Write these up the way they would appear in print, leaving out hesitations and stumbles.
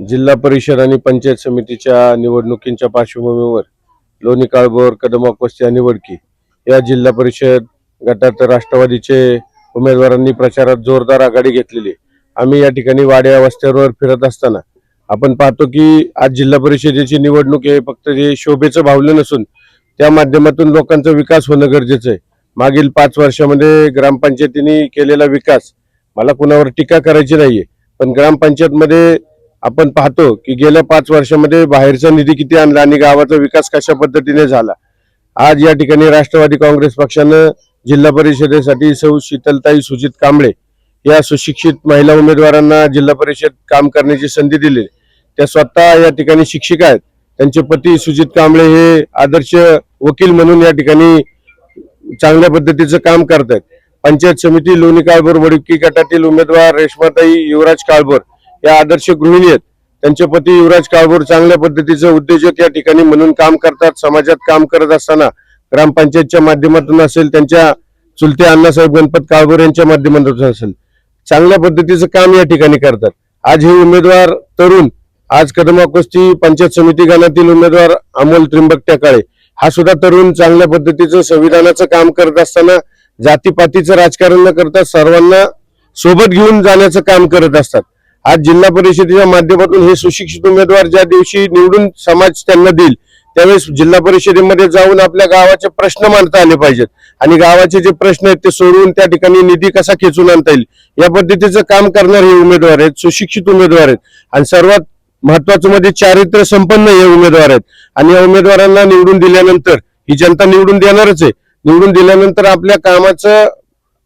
जिल्हा परिषद आणि पंचायत समितीच्या निवडणुकींच्या पार्श्वभूमीवर लोणी काळभोर कदमाक वस्ती आणि वडकी या जिल्हा परिषद गटात राष्ट्रवादीचे उमेदवारांनी प्रचारात जोरदार आघाडी घेतलेली. आम्ही या ठिकाणी वाड्या वस्त्यांवर फिरत असताना आपण पाहतो की आज जिल्हा परिषदेची निवडणूक हे फक्त जे शोभेचं भावलं नसून त्या माध्यमातून लोकांचा विकास होणं गरजेचं आहे. मागील 5 वर्षामध्ये ग्रामपंचायतींनी केलेला विकास, मला कुणावर टीका करायची नाहीये, पण ग्रामपंचायतमध्ये आपण पाहतो की गेल्या 5 वर्षामध्ये बाहेरचा निधी किती आणला आणि गावाचा विकास कशा पद्धतीने झाला. आज या ठिकाणी राष्ट्रवादी काँग्रेस पक्षानं जिल्हा परिषदेसाठी सौ शीतलताई सुजित कांबळे या सुशिक्षित महिला उमेदवारांना जिल्हा परिषद काम करण्याची संधी दिली. त्या स्वतः या ठिकाणी शिक्षिका आहेत. त्यांचे पती सुजित कांबळे हे आदर्श वकील म्हणून या ठिकाणी चांगल्या पद्धतीचं काम करतात. पंचायत समिती लोणी काळभोर वडकी गटातील उमेदवार रेश्माताई युवराज काळभोर या आदर्श गृहिणी आहेत. त्यांचे पती युवराज काळभोर चांगल्या पद्धतीचे उद्योजक या ठिकाणी म्हणून काम करतात. समाजात काम करत असताना ग्रामपंचायतच्या माध्यमातून असेल, त्यांच्या चुलते अण्णासाहेब गणपत काळभोर यांच्या माध्यमातून असेल, चांगल्या पद्धतीचं काम या ठिकाणी करतात. आज हे उमेदवार तरुण, आज कदमाक वस्ती पंचायत समिती गणातील उमेदवार अमोल त्रिंबक टेकाळे हा सुद्धा तरुण चांगल्या पद्धतीचं संविधानाचं काम करत असताना जातीपातीचं राजकारण न करता सर्वांना सोबत घेऊन जाण्याचं काम करत असतात. आज जिल्हा परिषदेच्या माध्यमातून हे सुशिक्षित उमेदवार ज्या दिवशी निवडून समाज त्यांना देईल त्यावेळेस जिल्हा परिषदेमध्ये जाऊन आपल्या गावाचे प्रश्न मांडता आले पाहिजेत आणि गावाचे जे प्रश्न आहेत ते सोडवून त्या ठिकाणी निधी कसा खेचून आणता येईल या पद्धतीचं काम करणारे हे उमेदवार आहेत, सुशिक्षित उमेदवार आहेत आणि सर्वात महत्वाचं म्हणजे चारित्र्य संपन्न हे उमेदवार आहेत. आणि या उमेदवारांना निवडून दिल्यानंतर ही जनता निवडून देणारच आहे. निवडून दिल्यानंतर आपल्या कामाचं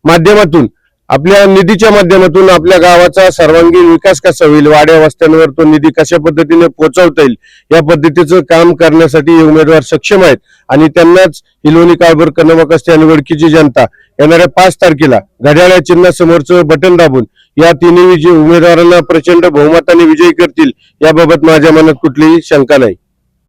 माध्यमातून, आपल्या निधीच्या माध्यमातून आपल्या गावाचा सर्वांगीण विकास कसा होईल, वाड्या वस्त्यांवर तो निधी कशा पद्धतीने पोहोचवता येईल या पद्धतीचं काम करण्यासाठी हे उमेदवार सक्षम आहेत. आणि त्यांनाच ही लोणी काळभोर कदमाक वस्ती आणि वडकीची जनता येणाऱ्या 5 तारखेला घड्याळ चिन्हासमोरचं बटन दाबून या तिन्ही उमेदवारांना प्रचंड बहुमताने विजयी करतील याबाबत माझ्या मनात कुठलीही शंका नाही.